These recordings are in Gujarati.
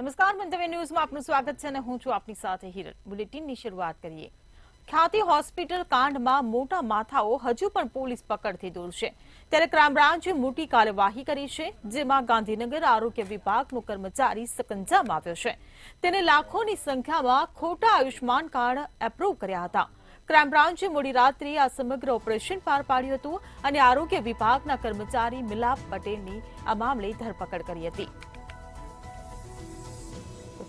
નમસ્કાર, મંતવ્ય ન્યૂઝમાં આપનું સ્વાગત છે અને હું છું આપની સાથે હિરલ। બુલેટિનની શરૂઆત કરીએ। ખ્યાતિ હોસ્પિટલ કાંડમાં મોટા માથાઓ હજુ પણ પોલીસ પકડથી દૂર છે, ત્યારે ક્રાઇમ બ્રાન્ચે મોટી કાર્યવાહી કરી છે, જેમાં ગાંધીનગર આરોગ્ય વિભાગનો કર્મચારી સકંજામાં આવ્યો છે। તેને લાખોની સંખ્યામાં ખોટા આયુષ્માન કાર્ડ એપ્રૂવ કર્યા હતા। ક્રાઇમ બ્રાન્ચે મોડી રાત્રે આ સમગ્ર ઓપરેશન પાર પાડ્યું હતું અને આરોગ્ય વિભાગના કર્મચારી મિલાપ પટેલની આ મામલે ધરપકડ કરી હતી।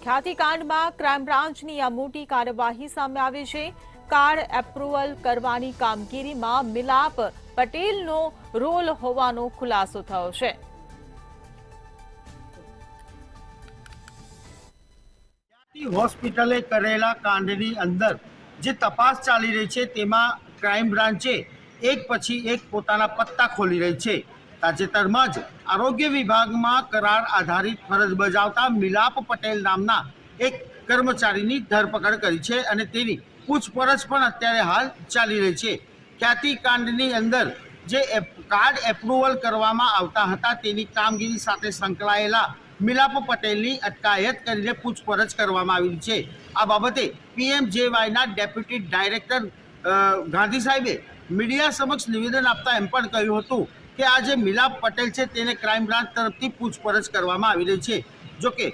ખ્યાતિ કાંડમાં ક્રાઇમ બ્રાન્ચની આ મોટી કાર્યવાહી સામે આવી છે। કાર્ડ એપ્રુવલ કરવાની કામગીરીમાં મિલાપ પટેલનો રોલ હોવાનો ખુલાસો થયો છે। હોસ્પિટલે કરેલા કાંડની અંદર જે તપાસ ચાલી રહી છે તેમાં ક્રાઇમ બ્રાન્ચે એક પછી એક પોતાના પત્તા ખોલી રહી છે। તાજેતરમાં જ આરોગ્ય વિભાગમાં કરાર આધારિત ફરજ બજાવતા મિલાપ પટેલ નામના એક કર્મચારીની ધરપકડ કરી છે અને તેની પૂછપરછ પણ અત્યારે હાલ ચાલી રહી છે। ખ્યાતિ કાંડની અંદર જે કાર્ડ એપ્રુવલ કરવામાં આવતા હતા તેની કામગીરી સાથે સંકળાયેલા મિલાપ પટેલની અટકાયત કરીને પૂછપરછ કરવામાં આવી છે। આ બાબતે PMJYના ડેપ્યુટી ડાયરેક્ટર ગાંધી સાહેબે મીડિયા સમક્ષ નિવેદન આપતા એમ પણ કહ્યું હતું કે આ જે મિલાપ પટેલ છે તેને ક્રાઇમ બ્રાન્ચ તરફથી પૂછપરછ કરવામાં આવી રહી છે। જોકે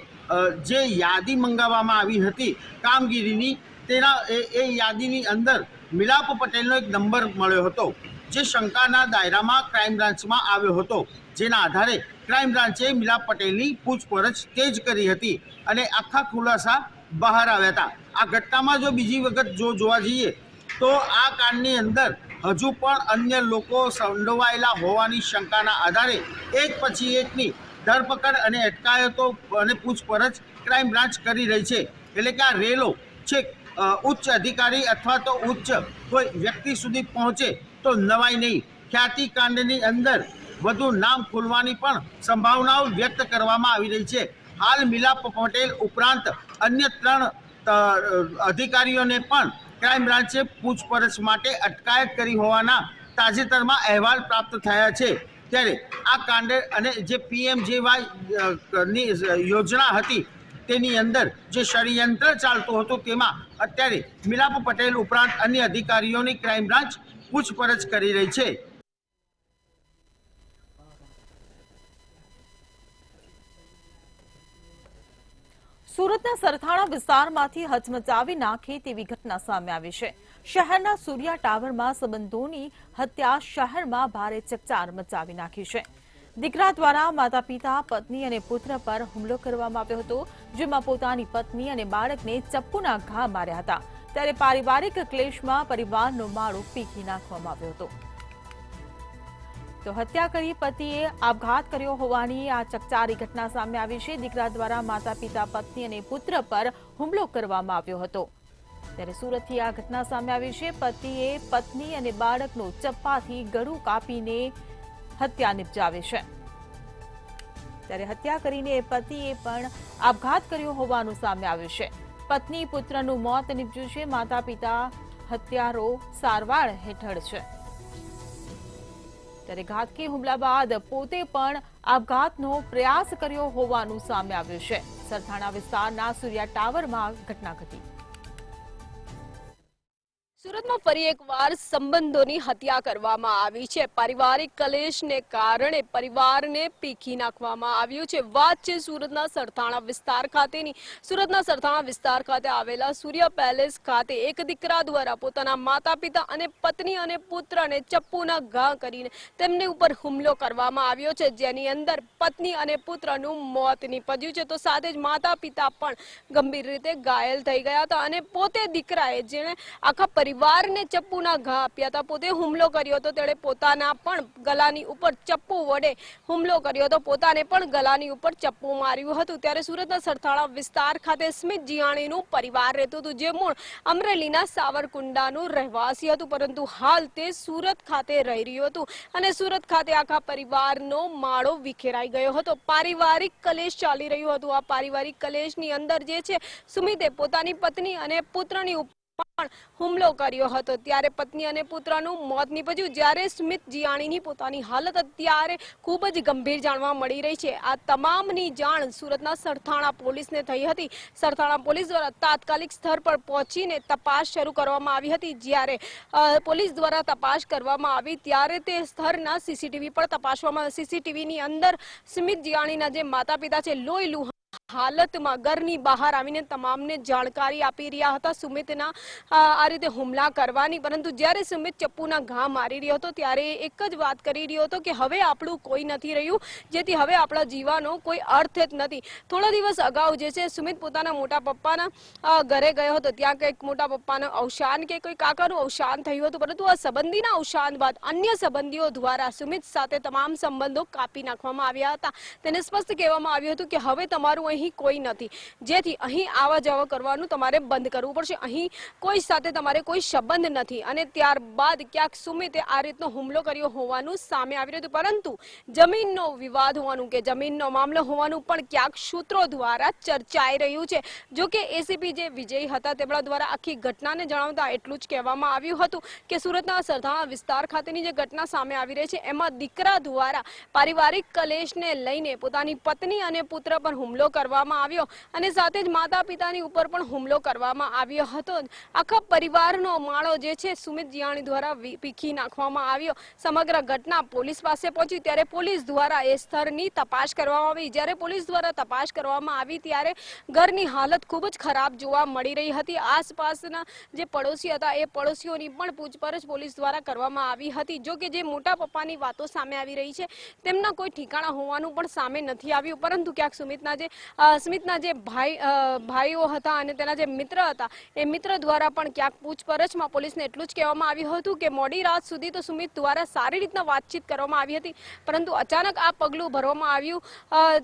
જે યાદી મંગાવવામાં આવી હતી કામગીરીની તેના એ યાદીની અંદર મિલાપ પટેલનો એક નંબર મળ્યો હતો, જે શંકાના દાયરામાં ક્રાઇમ બ્રાન્ચમાં આવ્યો હતો, જેના આધારે ક્રાઇમ બ્રાન્ચે મિલાપ પટેલની પૂછપરછ તેજ કરી હતી અને આખા ખુલાસા બહાર આવ્યા હતા। આ ઘટનામાં જો બીજી વખત જોવા જઈએ તો આ કાંડની અંદર હજુ પણ અન્ય લોકો સંડોવાયેલા હોવાની શંકાના આધારે એક પછી એકની ધરપકડ અને અટકાયતો અને પૂછપરછ ક્રાઇમ બ્રાન્ચ કરી રહી છે। એટલે કે આ રેલો છેક ઉચ્ચ અધિકારી અથવા તો ઉચ્ચ કોઈ વ્યક્તિ સુધી પહોંચે તો નવાઈ નહીં। ખ્યાતિ કાંડની અંદર વધુ નામ ખુલવાની પણ સંભાવનાઓ વ્યક્ત કરવામાં આવી રહી છે। હાલ મિલાપ પટેલ ઉપરાંત અન્ય 3 અધિકારીઓને પણ ક્રાઇમ બ્રાન્ચે પૂછપરછ માટે અટકાયત કરી હોવાના તાજેતરમાં અહેવાલ પ્રાપ્ત થયા છે। ત્યારે આ કાંડ અને જે PMJY ની યોજના હતી તેની અંદર જે ષડયંત્ર ચાલતું હતું તેમાં અત્યારે મિલાપ પટેલ ઉપરાંત અન્ય અધિકારીઓની ક્રાઇમ બ્રાન્ચ પૂછપરછ કરી રહી છે। સુરતના સરથાણા વિસ્તારમાંથી હચમચાવી નાખે તેવી ઘટના સામે આવી છે। શહેરના સૂર્યા ટાવરમાં સંબંધોની હત્યા શહેરમાં ભારે ચકચાર મચાવી નાખી છે। દીકરા દ્વારા માતા પિતા, પત્ની અને પુત્ર પર હુમલો કરવામાં આવ્યો હતો, જેમાં પોતાની પત્ની અને બાળકને ચપ્પુના ઘા માર્યા હતા। ત્યારે પારિવારિક ક્લેશમાં પરિવારનો માળો પીખી નાખવામાં આવ્યો હતો। તો હત્યા કરી પતિએ આપઘાત કર્યો હોવાની આ ચકચારી ઘટના સામે આવી છે। દીકરા દ્વારા માતા પિતા, પત્ની અને પુત્ર પર હુમલો કરવામાં આવ્યો હતો। ત્યારે સુરતથી આ ઘટના સામે આવી છે। પતિએ પત્ની અને બાળકનો ચપ્પાથી ગળું કાપીને હત્યા નિપજાવી છે। ત્યારે હત્યા કરીને પતિએ પણ આપઘાત કર્યો હોવાનું સામે આવ્યું છે। પત્ની પુત્રનું મોત નિપજ્યું છે। માતા પિતા હત્યારો સારવાર હેઠળ છે। ત્યારે ઘાતકી હુમલા બાદ પોતે પણ આપઘાતનો પ્રયાસ કર્યો હોવાનું સામે આવ્યું છે। સરથાણા વિસ્તારના સૂર્યા ટાવરમાં ઘટના ઘટી। સુરતમાં ફરી એકવાર સંબંધોની હત્યા કરવામાં આવી છે। પારિવારિક કલેશને કારણે પરિવારને પીખી નાખવામાં આવ્યું છે। વાત છે સુરતના સરથાણા વિસ્તાર ખાતેની। સુરતના સરથાણા વિસ્તાર ખાતે આવેલા સૂર્ય પેલેસ ખાતે એક દીકરા દ્વારા પોતાના માતા પિતા અને પત્ની અને પુત્રને ચપ્પુના ઘા કરીને તેમની ઉપર હુમલો કરવામાં આવ્યો છે, જેની અંદર પત્ની અને પુત્રનું મોત નીપજ્યું છે, તો સાથે જ માતા પિતા પણ ગંભીર રીતે ઘાયલ થઈ ગયા હતા અને પોતે દીકરાએ જેણે આખા પરિવારને ચપ્પુના ઘા આપ્યા હતા, પોતે હુમલો કર્યો હતો, તેણે પોતાના પણ ગળાની ઉપર ચપ્પુ વડે હુમલો કર્યો હતો, પોતાને પણ ગળાની ઉપર ચપ્પુ માર્યું હતું। ત્યારે સુરતના સરથાણા વિસ્તાર ખાતે સ્મિત જીયાણીનું પરિવાર રહેતું હતું, જે મૂળ અમરેલીના સાવરકુંડલાનું રહેવાસી હતું, પરંતુ હાલ તે સુરત ખાતે રહી રહ્યું હતું અને સુરત ખાતે આખા પરિવારનો માળો વિખેરાઈ ગયો હતો। પારિવારિક કલેશ ચાલી રહ્યું હતું। આ પારિવારિક કલેશની અંદર જે છે સુમિતે પોતાની પત્ની અને પુત્રની હુમલો કર્યો હતો, ત્યારે પત્ની અને પુત્રનું મોત નીપજ્યું. જ્યારે સ્મિત જીયાણીની પોતાની હાલત અત્યારે ખૂબ જ ગંભીર જાણવા મળી રહી છે. આ તમામની જાણ સુરતના સરથાણા પોલીસને થઈ હતી. સરથાણા પોલીસ દ્વારા તાત્કાલિક સ્થળ પર પહોંચીને તપાસ શરૂ કરવામાં આવી હતી. જ્યારે પોલીસ દ્વારા તપાસ કરવામાં આવી ત્યારે તે સ્થળના સીસીટીવી પણ તપાસવામાં, સીસીટીવીની અંદર સ્મિત જીયાણીના જે માતા પિતા છે લોહી લુહાણ હાલતમાં ઘરની બહાર આવીને તમામને જાણકારી આપી રહ્યા હતા સુમિતના આ રીતે હુમલા કરવાની. પરંતુ જ્યારે સુમિત ચપ્પુના ઘા મારી રહ્યો હતો ત્યારે એક જ વાત કરી રહ્યો હતો કે હવે આપણું કોઈ નથી રહ્યું, જેથી હવે આપણા જીવાનો કોઈ અર્થ જ નથી. થોડા દિવસ અગાઉ જે છે સુમિત પોતાના મોટા પપ્પાના ઘરે ગયો હતો. ત્યાં કંઈક મોટા પપ્પાનું અવસાન કે કોઈ કાકાનું અવસાન થયું હતું. પરંતુ આ સંબંધીના અવસાન બાદ અન્ય સંબંધીઓ દ્વારા સુમિત સાથે તમામ સંબંધો કાપી નાખવામાં આવ્યા હતા. તેને સ્પષ્ટ કહેવામાં આવ્યું હતું કે હવે તમારું અહીં કોઈ નથી, જેથી અહીં આવા જવા કરવાનું તમારે બંધ કરવું પડશે. અહીં કોઈ સાથે તમારે કોઈ સંબંધ નથી. અને ત્યારબાદ ક્યાંક સુમિતે આ રીતનો હુમલો કર્યો હોવાનું સામે આવી રહ્યું હતું. પરંતુ જમીનનો વિવાદ હોવાનું કે જમીનનો મામલો હોવાનું પણ ક્યાંક સૂત્રો દ્વારા ચર્ચાઈ રહ્યું છે. જો કે એસીપી જે વિજય હતા તેમના દ્વારા આખી ઘટનાને જણાવતા એટલું જ કહેવામાં આવ્યું હતું કે સુરતના સરથાણા વિસ્તાર ખાતેની જે ઘટના સામે આવી રહી છે એમાં દીકરા દ્વારા પારિવારિક કલેશને લઈને પોતાની પત્ની અને પુત્ર પર હુમલો કરવામાં આવ્યો અને સાથે જ માતા પિતાની ઉપર પણ હુમલો કરવામાં આવ્યો હતો. આખા પરિવારનો માળો જે છે સુમિત જીયાણી દ્વારા પીખી નાખવામાં આવ્યો. સમગ્ર ઘટના પોલીસ પાસે પહોંચી ત્યારે પોલીસ દ્વારા એ સ્થળની તપાસ કરવામાં આવી. જ્યારે પોલીસ દ્વારા તપાસ કરવામાં આવી ત્યારે ઘરની હાલત ખૂબ જ ખરાબ જોવા મળી રહી હતી. આસપાસના જે પડોશી હતા એ પડોશીઓની પણ પૂછપરછ પોલીસ દ્વારા કરવામાં આવી હતી. જો કે જે મોટા પપ્પાની વાતો સામે આવી રહી છે તેમના કોઈ ઠેકાણા હોવાનું પણ સામે નથી આવ્યું. પરંતુ ક્યાંક સ્મિતના જે ભાઈઓ હતા અને તેના જે મિત્ર હતા એ મિત્ર દ્વારા પણ ક્યાંક પૂછપરછમાં પોલીસને એટલું જ કહેવામાં આવ્યું હતું કે મોડી રાત સુધી તો સુમિત દ્વારા સારી રીતના વાતચીત કરવામાં આવી હતી. પરંતુ અચાનક આ પગલું ભરવામાં આવ્યું.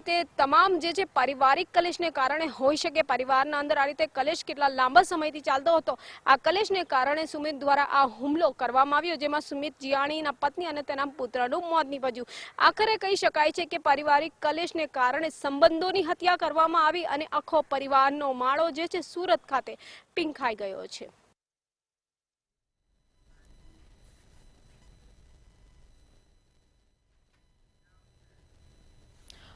તે તમામ જે છે પારિવારિક કલેશને કારણે હોઈ શકે. પરિવારના અંદર આ રીતે કલેશ કેટલા લાંબા સમયથી ચાલતો હતો. આ કલેશને કારણે સુમિત દ્વારા આ હુમલો કરવામાં આવ્યો, જેમાં સુમિત જીયાણીના પત્ની અને તેના પુત્રનું મોત નીપજ્યું. આખરે કહી શકાય છે કે પારિવારિક કલેશને કારણે સંબંધોની હત્યા કરવામાં આવી અને આખો પરિવારનો માળો જે છે સુરત ખાતે પીંખાઈ ગયો છે.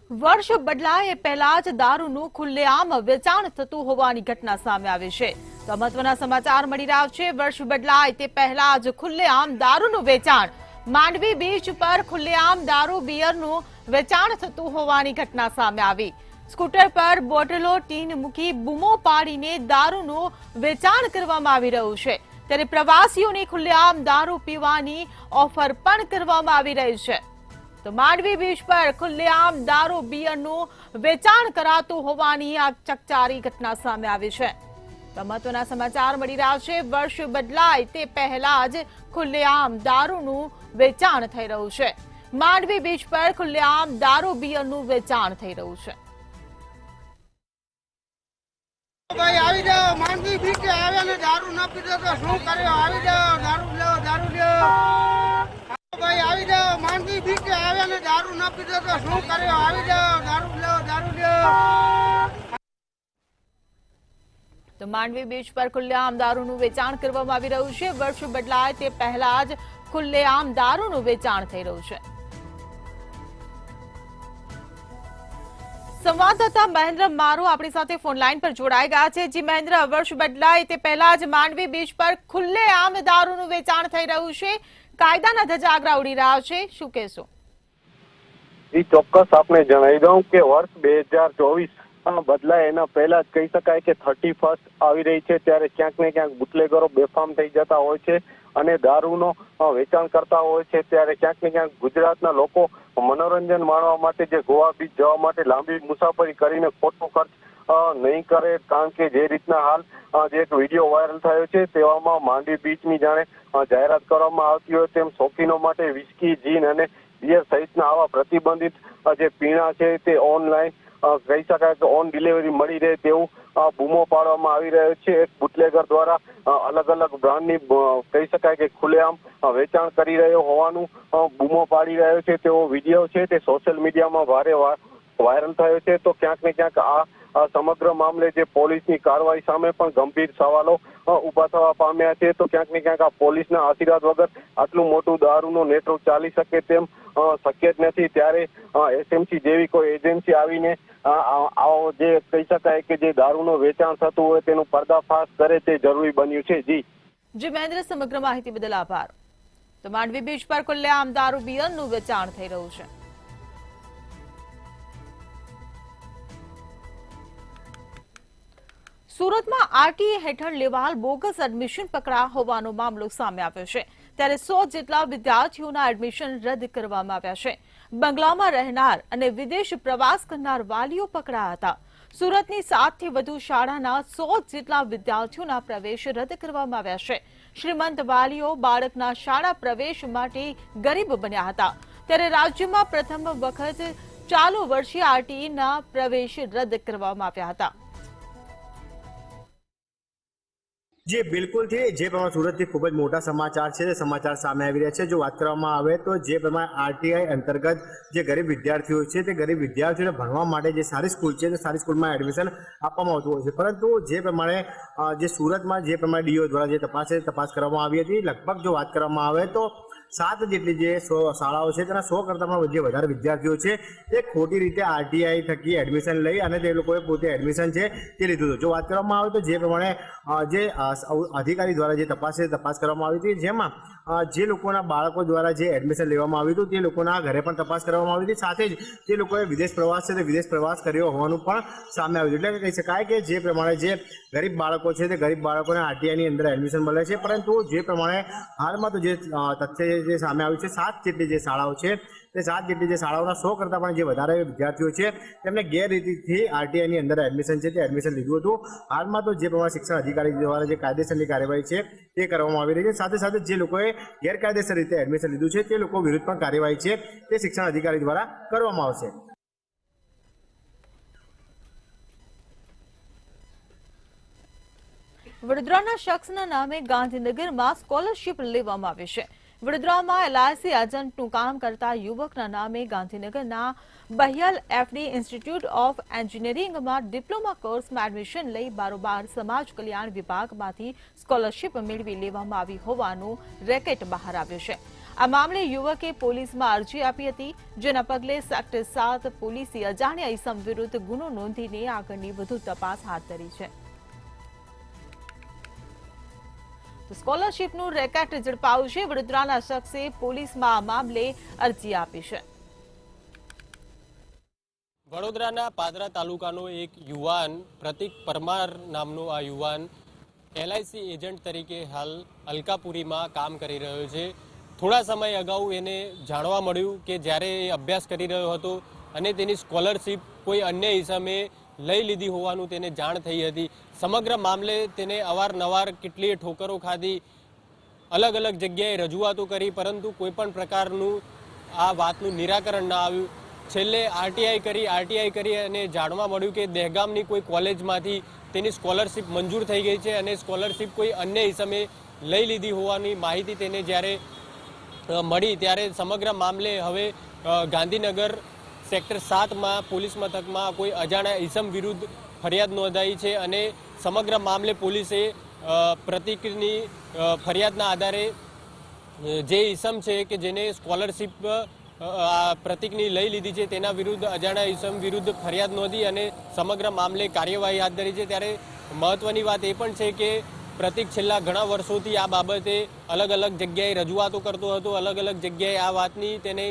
વર્ષ બદલાય એ પહેલા જ દારૂનું ખુલ્લેઆમ વેચાણ થતું હોવાની ઘટના સામે આવી છે. તો મહત્વના સમાચાર મળી રહ્યા છે. વર્ષ બદલાય તે પહેલા જ ખુલ્લેઆમ દારૂનું વેચાણ. માંડવી બીચ પર ખુલ્લેઆમ દારૂ બિયરનું વેચાણ થતું હોવાની ઘટના સામે આવી. સ્કૂટર પર બોટલો ટીન મૂકી બૂમો પાડીને દારૂનું વેચાણ કરવામાં આવી રહ્યું છે. ત્યારે પ્રવાસીઓને ખુલ્લેઆમ દારૂ પીવાની ઓફર પણ કરવામાં આવી રહી છે. તો માંડવી બીચ પર ખુલ્લેઆમ દારૂ બિયરનું વેચાણ કરાતું હોવાની આ ચકચારી ઘટના સામે આવી છે. તો મહત્વના સમાચાર મળી રહ્યા છે. વર્ષ બદલાય તે પહેલા જ ખુલ્લેઆમ દારૂનું વેચાણ થઈ રહ્યું છે. માંડવી બીચ પર ખુલ્લેઆમ દારૂ બિયરનું વેચાણ થઈ રહ્યું છે. ભાઈ આવી જાઓ, માંડવી બીચે આવ્યા ને દારૂ ન પીધો તો શું કર્યો? આવી જાઓ, દારૂ લો, દારૂ લો. ભાઈ આવી જાઓ, માંડવી બીચે આવ્યા ને દારૂ ન પીધો તો શું કર્યો? આવી જાઓ, દારૂ લો, દારૂ લો. તો માંડવી બીચ પર ખુલ્લેઆમ દારૂનું વેચાણ કરવામાં આવી રહ્યું છે. વર્ષ બદલાય તે પહેલા જ ખુલ્લેઆમ દારૂનું વેચાણ થઈ રહ્યું છે. સંવાદદાતા મહેન્દ્ર મારો આપણી સાથે ફોન લાઈન પર જોડાઈ ગયા છે. જી મહેન્દ્ર, વર્ષ બદલાય તે પહેલા જ માંડવી બીચ પર ખુલ્લેઆમ દારૂનું વેચાણ થઈ રહ્યું છે. કાયદાના ધજાગરા ઉડી રહ્યા છે, શું કહેશો? ચોક્કસ આપને જણાવી દઉં કે વર્ષ 2024 બદલાય એના પહેલા જ કહી શકાય કે 31 આવી રહી છે. ત્યારે ક્યાંક ને ક્યાંક બુટલેગરો બેફામ થઈ જતા હોય છે અને દારૂનો વેચાણ કરતા હોય છે. ત્યારે ક્યાંક ને ક્યાંક ગુજરાતના લોકો મનોરંજન માણવા માટે જે ગોવા બીચ જવા માટે લાંબી મુસાફરી કરીને ખોટો ખર્ચ નહીં કરે. કારણ કે જે રીતના હાલ જે એક વિડીયો વાયરલ થયો છે તેવામાં માંડવી બીચની જાણે જાહેરાત કરવામાં આવતી હોય તેમ શોખીનો માટે વિસ્કી, જીન અને બિયર સહિતના આવા પ્રતિબંધિત જે પીણા છે તે ઓનલાઈન કહી શકાય કે ઓન ડિલિવરી મળી રહે તેવું બૂમો પાડવામાં આવી રહ્યો છે. એક બુટલેગર દ્વારા અલગ અલગ બ્રાન્ડની કહી શકાય કે ખુલ્લેઆમ વેચાણ કરી રહ્યો હોવાનું બૂમો પાડી રહ્યો છે તેવો વિડીયો છે તે સોશિયલ મીડિયામાં ભારે વાયરલ થયો છે. તો ક્યાંક ને ક્યાંક આ સમગ્ર મામલે જે પોલીસની કાર્યવાહી સામે પણ ગંભીર સવાલો ઊભા થવા પામ્યા છે. તો ક્યાંક ને ક્યાંક આ પોલીસના આશીર્વાદ વગર આટલું મોટું દારૂનો નેટવર્ક ચાલી શકે તેમ શક્ય જ નથી. ત્યારે એસએમસી જેવી કોઈ એજન્સી આવીને આવો જે કહી શકાય કે જે દારૂનું વેચાણ થતું હોય તેનું પર્દાફાશ કરે તે જરૂરી બન્યું છે. જી મહેન્દ્ર, સમગ્ર માહિતી બદલ આભાર. તો માંડવી બીચ પર ખુલ્લેઆમ દારૂ બિયરનું વેચાણ થઈ રહ્યું છે. સુરતમાં આરટીએ હેઠળ લેવાલ બોગસ એડમિશન પકડાયા હોવાનો મામલો સામે આવ્યો છે. ત્યારે 100 જેટલા વિદ્યાર્થીઓના એડમિશન રદ કરવામાં આવ્યા છે. બંગલામાં રહેનાર અને વિદેશ પ્રવાસ કરનાર વાલીઓ પકડાયા હતા. સુરતની 7 થી વધુ શાળાના 100 જેટલા વિદ્યાર્થીઓના પ્રવેશ રદ કરવામાં આવ્યા છે. શ્રીમંત વાલીઓ બાળકના શાળા પ્રવેશ માટે ગરીબ બન્યા હતા. ત્યારે રાજ્યમાં પ્રથમ વખત ચાલુ વર્ષે આરટીઈના પ્રવેશ રદ કરવામાં આવ્યા હતા. જે બિલકુલથી જે પ્રમાણે સુરતથી ખૂબ જ મોટા સમાચાર છે તે સમાચાર સામે આવી રહ્યા છે. જો વાત કરવામાં આવે તો જે પ્રમાણે આરટીઆઈ અંતર્ગત જે ગરીબ વિદ્યાર્થીઓ છે તે ગરીબ વિદ્યાર્થીઓને ભણવા માટે જે સારી સ્કૂલ છે તે સારી સ્કૂલમાં એડમિશન આપવામાં આવતું હોય છે. પરંતુ જે પ્રમાણે જે સુરતમાં જે પ્રમાણે ડીઓ દ્વારા જે તપાસ કરવામાં આવી હતી, લગભગ જો વાત કરવામાં આવે તો 7 જેટલી જે શાળાઓ છે તેના 100 કરતાં પણ જે વધારે વિદ્યાર્થીઓ છે તે ખોટી રીતે આરટીઆઈ થકી એડમિશન લઈ અને તે લોકોએ પોતે એડમિશન છે તે લીધું હતું. જો વાત કરવામાં આવે તો જે પ્રમાણે જે અધિકારી દ્વારા જે તપાસ કરવામાં આવી હતી, જેમાં જે લોકોના બાળકો દ્વારા જે એડમિશન લેવામાં આવ્યું હતું તે લોકોના ઘરે પણ તપાસ કરવામાં આવી હતી. સાથે જ તે લોકોએ વિદેશ પ્રવાસ છે તે વિદેશ પ્રવાસ કર્યો હોવાનું પણ સામે આવ્યું. એટલે કહી શકાય કે જે પ્રમાણે જે ગરીબ બાળકો છે તે ગરીબ બાળકોને આરટીઆઈની અંદર એડમિશન મળે છે. પરંતુ જે પ્રમાણે હાલમાં તો જે તથ્ય જે સામે આવ્યું છે, 7 જેટલી જે શાળાઓ છે તે 7 જેટલી જે શાળાઓના 100 કરતાં પણ જે વધારે વિદ્યાર્થીઓ છે તેમને ગેરરીતિથી આરટીઆઈની અંદર એડમિશન છે તે એડમિશન લીધું હતું. હાલમાં તો જે પ્રમાણે શિક્ષણ અધિકારી દ્વારા જે કાયદેસરની કાર્યવાહી છે તે કરવામાં આવી રહી છે. સાથે સાથે જે લોકોએ ગેરકાયદેસર રીતે એડમિશન લીધું છે તે લોકો વિરુદ્ધ પણ કાર્યવાહી છે તે શિક્ષણ અધિકારી દ્વારા કરવામાં આવશે. વડોદરાના શખ્સના નામે ગાંધીનગરમાં સ્કોલરશીપ લેવામાં આવી છે. વડોદરામાં એલઆઈસી એજન્ટનું કામ કરતા યુવકના નામે ગાંધીનગરના બહિયલ એફડી ઇન્સ્ટિટ્યૂટ ઓફ એન્જિનિયરિંગમાં ડિપ્લોમા કોર્સમાં એડમિશન લઈ બારોબાર સમાજ કલ્યાણ વિભાગમાંથી સ્કોલરશીપ મેળવી લેવામાં આવી હોવાનું રેકેટ બહાર આવ્યું છે. આ મામલે યુવકે પોલીસમાં અરજી આપી હતી, જેના પગલે સેક્ટર 7 પોલીસે અજાણ્યા ઇસમ વિરુદ્ધ ગુનો નોંધીને આગળની વધુ તપાસ હાથ ધરી છે. સ્કોલરશીપનું રેકેટ ઝડપાયું છે. વડોદરાના શખ્સે પોલીસમાં આ મામલે અરજી આપી છે. વડોદરાના પાદરા તાલુકાનો એક યુવાન પ્રતિક પરમાર નામનો આ યુવાન એલઆઈસી એજન્ટ તરીકે હાલ અલકાપુરીમાં કામ કરી રહ્યો છે. થોડા સમય અગાઉ એને જાણવા મળ્યું કે જ્યારે એ અભ્યાસ કરી રહ્યો હતો અને તેની સ્કોલરશીપ કોઈ અન્ય ઇસમે લઈ લીધી હોવાનું તેને જાણ થઈ હતી. સમગ્ર મામલે તેને અવારનવાર કેટલીય ઠોકરો ખાધી, અલગ અલગ જગ્યાએ રજૂઆતો કરી, પરંતુ કોઈ પણ પ્રકારનું આ વાતનું નિરાકરણ ન આવ્યું. છેલ્લે આરટીઆઈ કરી અને જાણવા મળ્યું કે દહેગામની કોઈ કોલેજમાંથી તેની સ્કોલરશીપ મંજૂર થઈ ગઈ છે અને સ્કોલરશીપ કોઈ અન્ય ઇસમે લઈ લીધી હોવાની માહિતી તેને જ્યારે મળી, ત્યારે સમગ્ર મામલે હવે ગાંધીનગર સેક્ટર 7માં પોલીસ મથકમાં કોઈ અજાણ્યા ઇસમ વિરુદ્ધ ફરિયાદ નોંધાઈ છે અને સમગ્ર મામલે પોલીસે પ્રતિકની ફરિયાદના આધારે જે ઇસમ છે કે જેને સ્કોલરશીપ પ્રતિકની લઈ લીધી છે તેના વિરુદ્ધ અજાણ્યા ઇસમ વિરુદ્ધ ફરિયાદ નોંધી અને સમગ્ર મામલે કાર્યવાહી હાથ ધરી છે. ત્યારે મહત્વની વાત એ પણ છે કે પ્રતિક છેલ્લા ઘણા વર્ષોથી આ બાબતે અલગ અલગ જગ્યાએ રજૂઆતો કરતો હતો. અલગ અલગ જગ્યાએ આ વાતની તેને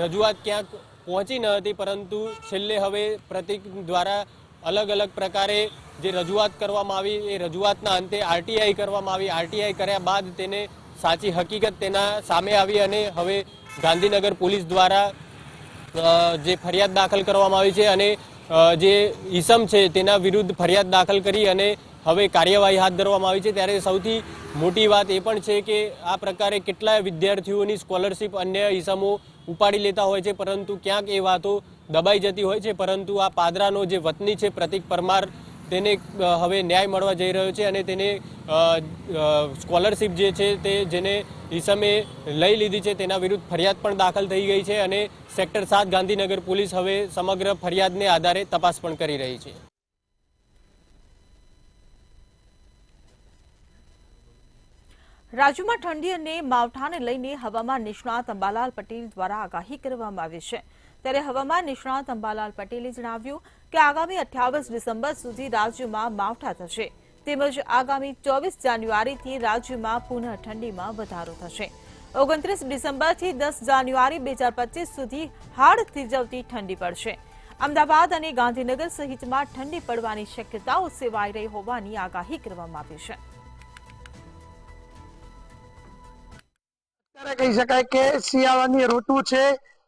રજૂઆત ક્યાંક પહોંચી ન હતી, પરંતુ છેલ્લે હવે પ્રતિક દ્વારા અલગ અલગ પ્રકારે જે રજૂઆત કરવામાં આવી એ રજૂઆતના અંતે આરટીઆઈ કરવામાં આવી. આરટીઆઈ કર્યા બાદ તેને સાચી હકીકત તેના સામે આવી અને હવે ગાંધીનગર પોલીસ દ્વારા જે ફરિયાદ દાખલ કરવામાં આવી છે અને જે ઈસમ છે તેના વિરુદ્ધ ફરિયાદ દાખલ કરી અને હવે કાર્યવાહી હાથ ધરવામાં આવી છે. ત્યારે સૌથી મોટી વાત એ પણ છે કે આ પ્રકારે કેટલાય વિદ્યાર્થીઓની સ્કોલરશીપ અન્ય ઈસમો ઉપાડી લેતા હોય છે, પરંતુ ક્યાંક એ વાતો દબાઈ જતી હોય છે. પરંતુ આ પાદરાનો જે વતની છે પ્રતિક પરમાર, તેને હવે ન્યાય મળવા જઈ રહ્યો છે અને તેને સ્કોલરશીપ જે છે તે જેને ઈસમે લઈ લીધી છે તેના વિરુદ્ધ ફરિયાદ પણ દાખલ થઈ ગઈ છે અને સેક્ટર 7 ગાંધીનગર પોલીસ હવે સમગ્ર ફરિયાદને આધારે તપાસ પણ કરી રહી છે. રાજ્યમાં ઠંડી અને માવઠાને લઈને હવામાન નિષ્ણાત અંબાલાલ પટેલ દ્વારા આગાહી કરવામાં આવી છે. ત્યારે હવામાન નિષ્ણાત અંબાલાલ પટેલે જણાવ્યું કે આગામી 28 ડિસેમ્બર સુધી રાજ્યમાં માવઠા થશે તેમજ આગામી 24 જાન્યુઆરીથી રાજ્યમાં પુનઃ ઠંડીમાં વધારો થશે. 29 ડિસેમ્બરથી 10 જાન્યુઆરી 2025 સુધી હાડ થીજવતી ઠંડી પડશે. અમદાવાદ અને ગાંધીનગર સહિતમાં ઠંડી પડવાની શક્યતાઓ સેવાઈ રહી હોવાની આગાહી કરવામાં આવી છે. અત્યારે કહી શકાય કે શિયાળાની ઋતુ છે,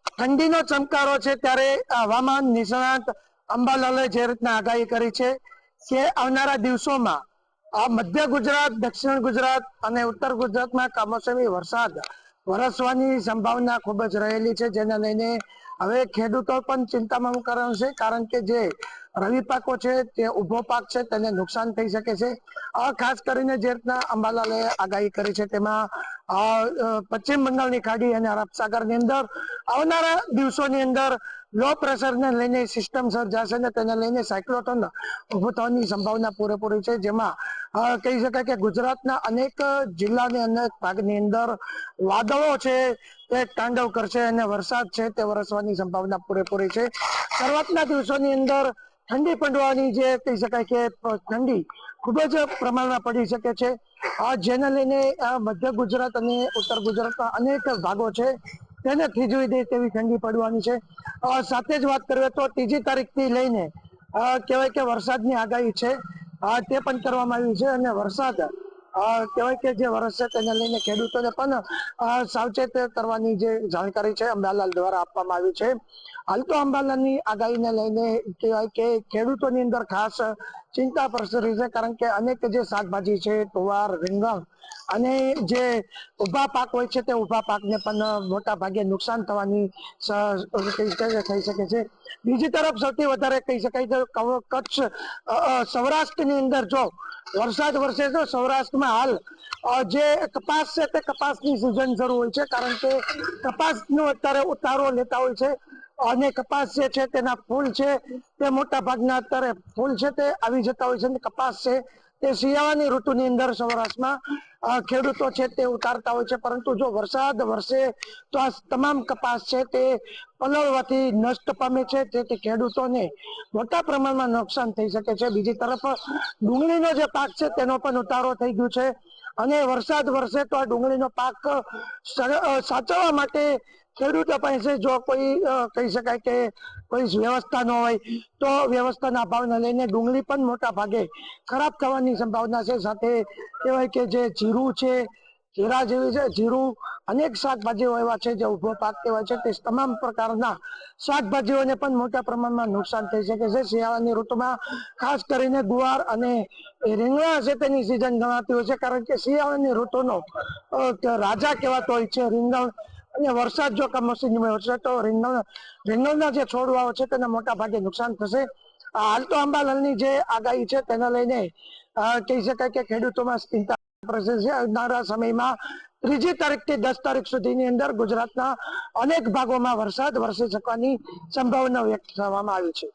ઠંડીનો ચમકારો છે, ત્યારે હવામાન નિષ્ણાત અંબાલાલે જે રીતના આગાહી કરી છે કે આવનારા દિવસોમાં મધ્ય ગુજરાત, દક્ષિણ ગુજરાત અને ઉત્તર ગુજરાતમાં કમોસમી વરસાદ વરસવાની સંભાવના ખૂબ જ રહેલી છે, જેને લઈને હવે ખેડૂતો પણ ચિંતામાં મુકાયા છે, કારણ કે જે રવિ પાકો છે તે ઉભો પાક છે તેને નુકસાન થઈ શકે છે. ખાસ કરીને જે રીતના અંબાલાલે આગાહી કરી છે તેમાં પશ્ચિમ બંગાળની ખાડી અને અરબ સાગરની અંદર આવનારા દિવસોની અંદર લો પ્રેશરને લઈને સિસ્ટમ સર્જાશે અને તેને લઈને સાયક્લોન ઉભું થવાની સંભાવના પૂરેપૂરી છે, જેમાં કહી શકાય કે ગુજરાતના અનેક જિલ્લાની અનેક ભાગની અંદર વાદળો છે તે તાંડવ કરશે અને વરસાદ છે તે વરસવાની સંભાવના પૂરેપૂરી છે. શરૂઆતના દિવસોની અંદર ઠંડી પડવાની જે કહી શકાય કે ઠંડી ખૂબ જ પ્રમાણમાં પડી શકે છે, જેને લઈને મધ્ય ગુજરાત અને ઉત્તર ગુજરાતના અનેક ભાગો છે તેને થીજવી દે તેવી ઠંડી પડવાની છે. સાથે જ વાત કરીએ તો 3જી તારીખથી લઈને કહેવાય કે વરસાદની આગાહી છે તે પણ કરવામાં આવી છે અને વરસાદ કહેવાય કે જે વરસશે તેને લઈને ખેડૂતોને પણ સાવચેત કરવાની જે જાણકારી છે અંબાલાલ દ્વારા આપવામાં આવી છે. હાલ તો અંબાલાલની આગાહીને લઈને કહેવાય કે ખેડૂતોની અંદર ખાસ ચિંતા પ્રસરી છે, કારણ કે અનેક જે શાકભાજી છે, ટુવાર, રીંગણ અને જે ઉભા પાક હોય છે તે ઉભા પાકને પણ મોટા ભાગે નુકસાન થવાની થઈ શકે છે. બીજી તરફ સૌથી વધારે કહી શકાય કે કચ્છ સૌરાષ્ટ્રની અંદર જો વરસાદ વરસે તો સૌરાષ્ટ્રમાં હાલ જે કપાસ છે તે કપાસની સિઝન શરૂ હોય છે, કારણ કે કપાસનો અત્યારે ઉતારો લેતા હોય છે અને કપાસ જે છે તેના ફૂલ છે તે મોટા ભાગના અત્યારે ફૂલ છે તે આવી જતા હોય છે અને કપાસ છે તે શિયાળાની ઋતુની અંદર સૌરાષ્ટ્રમાં ખેડૂતો છે તે ઉતારતા હોય છે, પરંતુ જો વરસાદ વરસે તો આ તમામ કપાસ છે તે પલળવાથી નષ્ટ પામે છે, તેથી ખેડૂતોને મોટા પ્રમાણમાં નુકસાન થઈ શકે છે. બીજી તરફ ડુંગળીનો જે પાક છે તેનો પણ ઉતારો થઈ ગયો છે અને વરસાદ વરસે તો આ ડુંગળીનો પાક સાચવવા માટે ખેડૂતો પાસે જો કોઈ કહી શકાય કે કોઈ વ્યવસ્થા ન હોય તો વ્યવસ્થાના અભાવને લઈને ડુંગળી પણ મોટા ભાગે ખરાબ થવાની સંભાવના છે. સાથે કહેવાય કે જે જીરું છે, જીરા જેવી છે, જીરું અનેક શાકભાજીઓ એવા છે જે ઉભો પાક કહેવાય છે, તે તમામ પ્રકારના શાકભાજીઓને પણ મોટા પ્રમાણમાં નુકસાન થઈ શકે છે. શિયાળાની ઋતુમાં ખાસ કરીને ગુવાર અને રીંગણા છે તેની સિઝન ગણાતી હોય છે, કારણ કે શિયાળાની ઋતુનો રાજા કહેવાતો હોય છે રીંગણ, અને વરસાદ જો કમોસમી વરસે તો રીંગણના જે છોડવાઓ છે તેને મોટા ભાગે નુકસાન થશે. હાલ તો અંબાલાલની જે આગાહી છે તેને લઈને કહી શકાય કે ખેડૂતોમાં ચિંતા પ્રસરે છે. આવનારા સમયમાં 3જી તારીખથી 10 તારીખ સુધીની અંદર ગુજરાતના અનેક ભાગોમાં વરસાદ વરસી શકવાની સંભાવના વ્યક્ત કરવામાં આવી છે.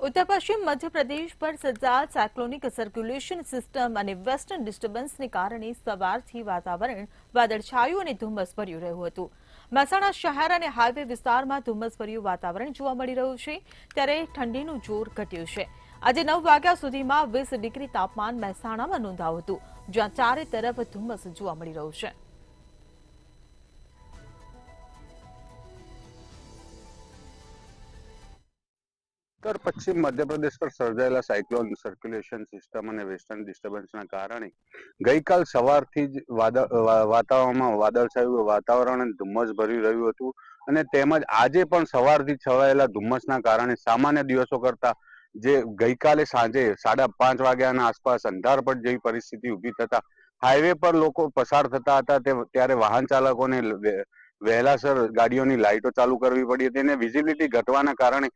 ઉત્તર પશ્ચિમ મધ્યપ્રદેશ પર સર્જાયેલ સાયક્લોનિક સર્ક્યુલેશન સિસ્ટમ અને વેસ્ટર્ન ડિસ્ટર્બન્સને કારણે સવારથી વાતાવરણ વાદળછાયું અને ધુમ્મસભર્યું રહ્યું હતું. મહેસાણા શહેર અને હાઈવે વિસ્તારમાં ધુમ્મસભર્યું વાતાવરણ જોવા મળી રહ્યું છે, ત્યારે ઠંડીનું જોર ઘટ્યું છે. આજે 9 વાગ્યા સુધીમાં 20 ડિગ્રી તાપમાન મહેસાણામાં નોંધાયું હતું, જ્યાં ચારે તરફ ધુમ્મસ જોવા મળી રહ્યું છે. ઉત્તર પશ્ચિમ મધ્યપ્રદેશ પર સર્જાયેલા સાયક્લોન સર્ક્યુલેશન સિસ્ટમ અને વેસ્ટર્ન ડિસ્ટર્બન્સના કારણે ગઈકાલ સવારથી જ વાતાવરણમાં વાદળછાયું વાતાવરણ અને ધુમ્મસ ભરી રહ્યું હતું, અને તેમજ આજે પણ સવારથી છવાયેલા ધુમ્મસના કારણે સામાન્ય દિવસો કરતા જે ગઈકાલે સાંજે 5:30 વાગ્યાના આસપાસ અંધારપટ જેવી પરિસ્થિતિ ઊભી થતા હાઈવે પર લોકો પસાર થતા હતા, ત્યારે વાહન ચાલકોને વહેલાસર ગાડીઓની લાઇટો ચાલુ કરવી પડી હતી અને વિઝિબિલિટી ઘટવાના કારણે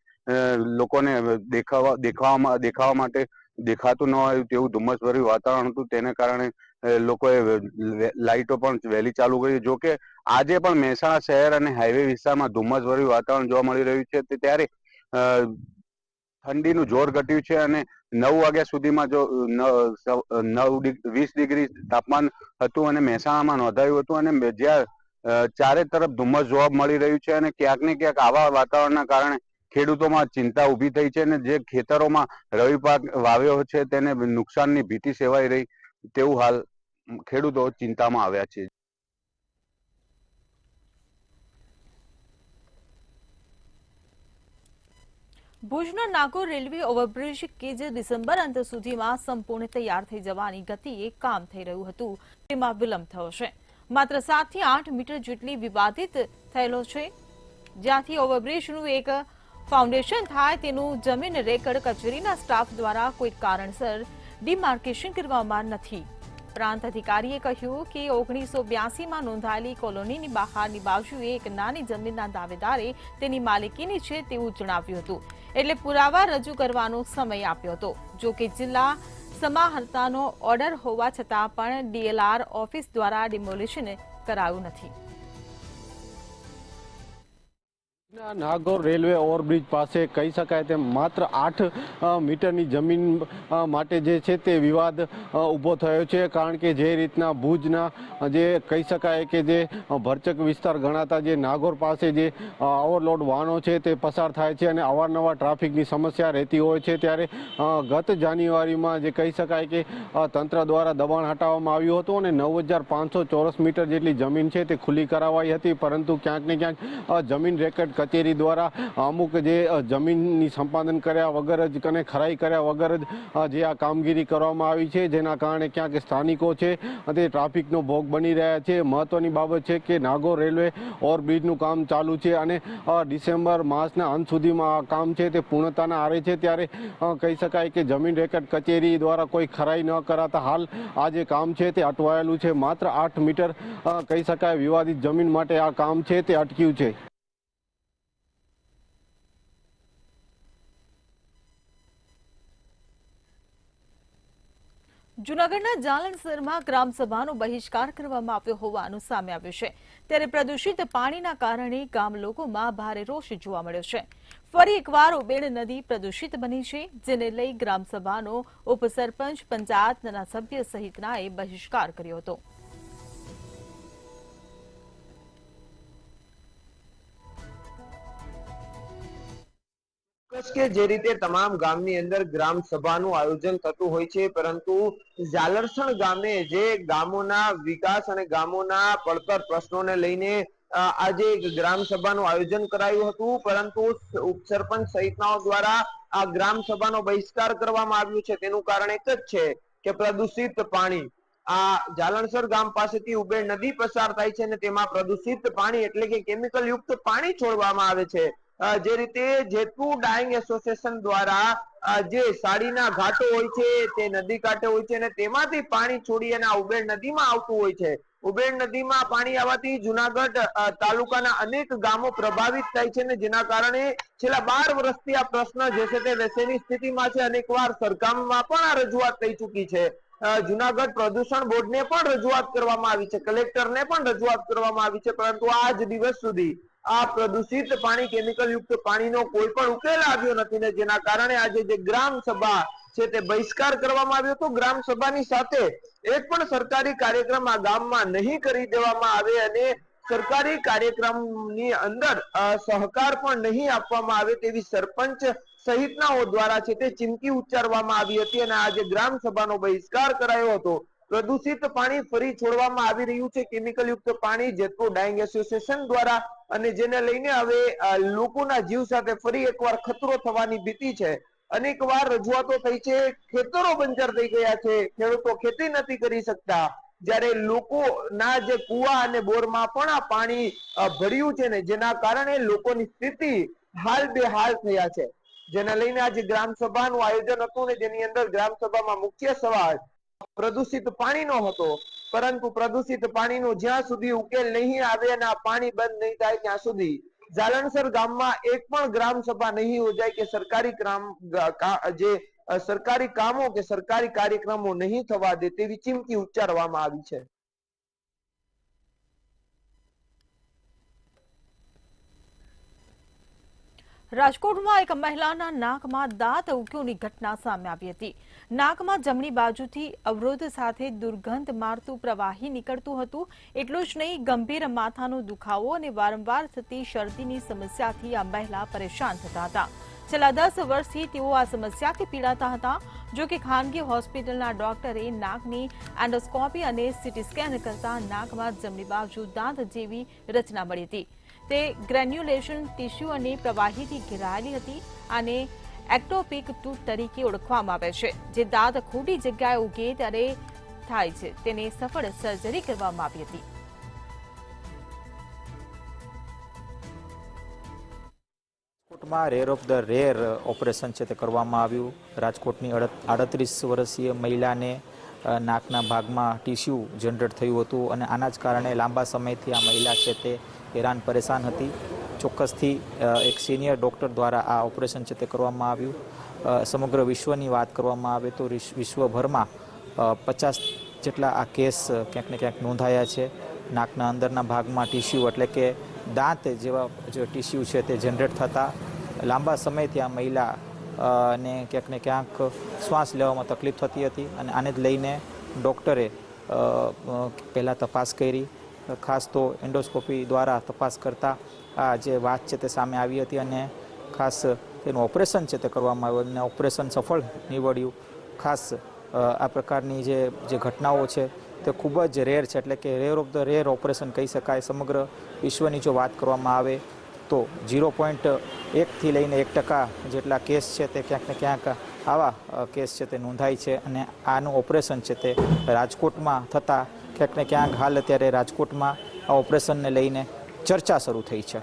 લોકોને દેખાવા માટે દેખાતું ન હોય તેવું ધુમ્મસભર્યું વાતાવરણ હતું, તેને કારણે લોકોએ લાઇટો પણ વહેલી ચાલુ કરી. જો કે આજે પણ મહેસાણા શહેર અને હાઈવે વિસ્તારમાં ધુમ્મસભર્યું વાતાવરણ જોવા મળી રહ્યું છે, ત્યારે ઠંડીનું જોર ઘટ્યું છે અને 9 વાગ્યા સુધીમાં જો 20 ડિગ્રી તાપમાન હતું અને મહેસાણામાં નોંધાયું હતું અને જ્યાં ચારે તરફ ધુમ્મસ જોવા મળી રહ્યું છે અને ક્યાંક ને ક્યાંક આવા વાતાવરણના કારણે ખેડૂતોમાં ચિંતા ઊભી થઈ છે અને જે ખેતરોમાં રવિ પાક વાવ્યો છે તેને નુકસાનની ભીતિ સેવાઈ રહી તેવું હાલ ખેડૂતો ચિંતામાં આવ્યા છે. ભુજના નાગોર રેલવે ઓવરબ્રિજ કે જે ડિસેમ્બર અંત સુધીમાં સંપૂર્ણ તૈયાર થઈ જવાની ગતિએ કામ થઈ રહ્યું હતું તેમાં વિલંબ થયો છે. માત્ર 7 થી 8 મીટર જેટલી વિવાદિત થયેલો છે, જ્યાંથી ઓવરબ્રિજનું એક ફાઉન્ડેશન થાય તેનું જમીન રેકર્ડ કચેરીના સ્ટાફ દ્વારા કોઈ કારણસર ડિમાર્કેશન કરવામાં નથી. પ્રાંત અધિકારીએ કહ્યું કે 1982માં નોંધાયેલી કોલોનીની બહારની બાજુએ એક નાની જમીનના દાવેદારે તેની માલિકીની છે તેવું જણાવ્યું હતું, એટલે પુરાવા રજૂ કરવાનો સમય આપ્યો હતો. જો કે જિલ્લા સમાહર્તાનો ઓર્ડર હોવા છતાં પણ ડીએલઆર ઓફિસ દ્વારા ડિમોલિશન કરાયું નથી. નાગોર રેલવે ઓવરબ્રિજ પાસે કહી શકાય તેમ માત્ર 8 મીટરની જમીન માટે જે છે તે વિવાદ ઊભો થયો છે, કારણ કે જે રીતના ભુજના જે કહી શકાય કે જે ભરચક વિસ્તાર ગણાતા જે નાગોર પાસે જે ઓવરલોડ વાહનો છે તે પસાર થાય છે અને અવારનવાર ટ્રાફિકની સમસ્યા રહેતી હોય છે, ત્યારે ગત જાન્યુઆરીમાં જે કહી શકાય કે તંત્ર દ્વારા દબાણ હટાવવામાં આવ્યું હતું અને 9,500 ચોરસ મીટર જેટલી જમીન છે તે ખુલ્લી કરાવાઈ હતી, પરંતુ ક્યાંક ને ક્યાંક જમીન રેકર્ડ કચેરી દ્વારા અમુક જે જમીનની સંપાદન કર્યા વગર જ અને ખરાઈ કર્યા વગર જ જે આ કામગીરી કરવામાં આવી છે, જેના કારણે ક્યાંક સ્થાનિકો છે તે ટ્રાફિકનો ભોગ બની રહ્યા છે. મહત્વની બાબત છે કે નાગોર રેલવે ઓવરબ્રિજનું કામ ચાલુ છે અને ડિસેમ્બર માસના અંત સુધીમાં આ કામ છે તે પૂર્ણતાના આરે છે, ત્યારે કહી શકાય કે જમીન રેકર્ડ કચેરી દ્વારા કોઈ ખરાઈ ન કરાતા હાલ આ જે કામ છે તે અટવાયેલું છે. માત્ર 8 મીટર કહી શકાય વિવાદિત જમીન માટે આ કામ છે તે અટક્યું છે. જૂનાગઢના જાલણસરમાં ગ્રામસભાનો બહિષ્કાર કરવામાં આવ્યો હોવાનું સામે આવ્યું છે, ત્યારે પ્રદૂષિત પાણીના કારણે ગામ લોકોમાં ભારે રોષ જોવા મળ્યો છે. ફરી એકવાર ઉબેડ નદી પ્રદૂષિત બની છે, જેને લઈ ગ્રામસભાનો ઉપસરપંચ, પંચાયતના સભ્ય સહિતનાએ બહિષ્કાર કર્યો હતો. કે જે રીતે તમામ ગામની અંદર ગ્રામ સભાનું આયોજન થતું હોય છે, પરંતુ જાલરસણ ગામે જે ગામોના વિકાસ અને ગામોના પડતર પ્રશ્નોને લઈને આજે એક ગ્રામ સભાનું આયોજન કરાયું હતું, પરંતુ ઉપસરપંચ સહિતનાઓ દ્વારા આ ગ્રામ સભાનો બહિષ્કાર કરવામાં આવ્યો છે. તેનું કારણ એક જ છે કે પ્રદૂષિત પાણી આ જાલણસર ગામ પાસેથી ઉબેડ નદી પસાર થાય છે અને તેમાં પ્રદૂષિત પાણી એટલે કે કેમિકલ યુક્ત પાણી છોડવામાં આવે છે. જે રીતે જેતપુર ડાઇંગ એસોસિએશન દ્વારા જે સાડીના ઘાટો હોય છે તે નદી કાંઠે હોય છે અને તેમાંથી પાણી છોડી અને આ ઉબેડ નદીમાં આવતું હોય છે. ઉબેડ નદીમાં પાણી આવવાથી જુનાગઢ તાલુકાના અનેક ગામો પ્રભાવિત થાય છે અને જેના કારણે છેલ્લા 12 વર્ષથી આ પ્રશ્ન જે છે તે વેસેની સ્થિતિમાં છે. અનેકવાર સરકારમાં પણ આ રજૂઆત થઈ ચૂકી છે. જુનાગઢ પ્રદૂષણ બોર્ડને પણ રજૂઆત કરવામાં આવી છે, કલેક્ટરને પણ રજૂઆત કરવામાં આવી છે, પરંતુ આજ દિવસ સુધી આ પ્રદૂષિત પાણી, કેમિકલ યુક્ત પાણીનો કોઈ પણ ઉકેલ આવ્યો નથી ને જેના કારણે આજે જે ગ્રામ સભા છે તે બહિષ્કાર કરવામાં આવ્યો હતો. ગ્રામ સભાની સાથે એક પણ સરકારી કાર્યક્રમ આ ગામમાં નહીં કરી દેવામાં આવે અને સરકારી કાર્યક્રમની અંદર સહકાર પણ નહીં આપવામાં આવે તેવી સરપંચ સહિતનાઓ દ્વારા છે તે ચીમકી ઉચ્ચારવામાં આવી હતી અને આજે ગ્રામ સભાનો બહિષ્કાર કરાયો હતો. પ્રદૂષિત પાણી ફરી છોડવામાં આવી રહ્યું છે, કેમિકલ યુક્ત પાણી જેતપુર ડાઇંગ એસોસિએશન દ્વારા, અને જેને લઈને હવે લોકોના જીવ સાથે ફરી એકવાર ખતરો થવાની ભીતિ છે. અનેક વાર રજૂઆતો થઈ છે, ખેતરો બંજર થઈ ગયા છે, ખેડૂતો ખેતી નથી કરી શકતા, જ્યારે લોકોના જે કુવા અને બોરમાં પણ આ પાણી ભર્યું છે ને જેના કારણે લોકોની સ્થિતિ હાલ બેહાલ થયા છે. જેને લઈને આજે ગ્રામ સભાનું આયોજન હતું ને જેની અંદર ગ્રામ સભામાં મુખ્ય સવાલ પ્રદૂષિત પાણીનો હતો, પરંતુ પ્રદૂષિત પાણીનો જ્યાં સુધી ઉકેલ નહીં આવે અને આ પાણી બંધ નહીં થાય ત્યાં સુધી જાલણસર ગામમાં એક પણ ગ્રામ સભા નહીં યોજાય કે સરકારી કામો કે સરકારી કાર્યક્રમો નહીં થવા દે તેવી ચીમકી ઉચ્ચારવામાં આવી છે. રાજકોટમાં એક મહિલાના નાકમાં દાંત ઉગ્યોની ઘટના સામે આવી હતી. નાકમાં જમણી બાજુથી અવરોધ સાથે દુર્ગંધ મારતું પ્રવાહી નીકળતું હતું. એટલું જ નહીં, ગંભીર માથાનો દુખાવો અને વારંવાર થતી શરદીની સમસ્યાથી આ મહિલા પરેશાન થતા હતા. છેલ્લા 10 વર્ષથી તેઓ આ સમસ્યાથી પીડાતા હતા. જો કે ખાનગી હોસ્પિટલના ડોક્ટરે નાકની એન્ડોસ્કોપી અને સીટી સ્કેન કરતા નાકમાં જમણી બાજુ દાંત જેવી રચના મળી હતી. તે ગ્રેન્યુલેશન ટિશ્યુ અને પ્રવાહીથી ઘેરાયેલી હતી અને એક્ટોપિક ટૂથ તરીકે ઓળખવામાં આવે છે. જે દાંત ખોટી જગ્યાએ ઉગે ત્યારે થાય છે. તેને સફળ સર્જરી કરવામાં આવી હતી. રાજકોટમાં rare of the rare operation છે તે કરવામાં આવ્યું. રાજકોટની 38 વર્ષીય મહિલાને નાકના ભાગમાં ટીશ્યુ જનરેટ થયું હતું અને આના જ કારણે લાંબા સમયથી આ મહિલા છે તે હેરાન પરેશાન હતી. ચોક્કસથી એક સિનિયર ડૉક્ટર દ્વારા આ ઓપરેશન છે તે કરવામાં આવ્યું. સમગ્ર વિશ્વની વાત કરવામાં આવે તો વિશ્વભરમાં 50 જેટલા આ કેસ ક્યાંક ને ક્યાંક નોંધાયા છે. નાકના અંદરના ભાગમાં ટીશ્યુ એટલે કે દાંત જેવા જે ટીશ્યુ છે તે જનરેટ થતા લાંબા સમયથી આ મહિલા ને ક્યાંક ને ક્યાંક શ્વાસ લેવામાં તકલીફ થતી હતી અને આને જ લઈને ડૉક્ટરે પહેલાં તપાસ કરી. ખાસ તો એન્ડોસ્કોપી દ્વારા તપાસ કરતાં આ જે વાત છે તે સામે આવી હતી અને ખાસ તેનું ઓપરેશન છે તે કરવામાં આવ્યું અને ઓપરેશન સફળ નીવડ્યું. ખાસ આ પ્રકારની જે ઘટનાઓ છે તે ખૂબ જ રેર છે, એટલે કે rare of the rare operation કહી શકાય. સમગ્ર વિશ્વની જો વાત કરવામાં આવે તો 0.1થી લઈને 1% જેટલા કેસ છે તે ક્યાંક ને ક્યાંક આવા કેસ છે તે નોંધાય છે અને આનું ઓપરેશન છે તે રાજકોટમાં થતાં ક્યાંક ને ક્યાંક હાલ અત્યારે રાજકોટમાં આ ઓપરેશનને લઈને ચર્ચા શરૂ થઈ છે.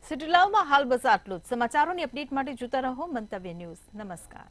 સિટી લાઈવમાં હાલ બસ આટલું જ. સમાચારોની અપડેટ માટે જોતા રહો મંતવ્ય ન્યૂઝ. નમસ્કાર.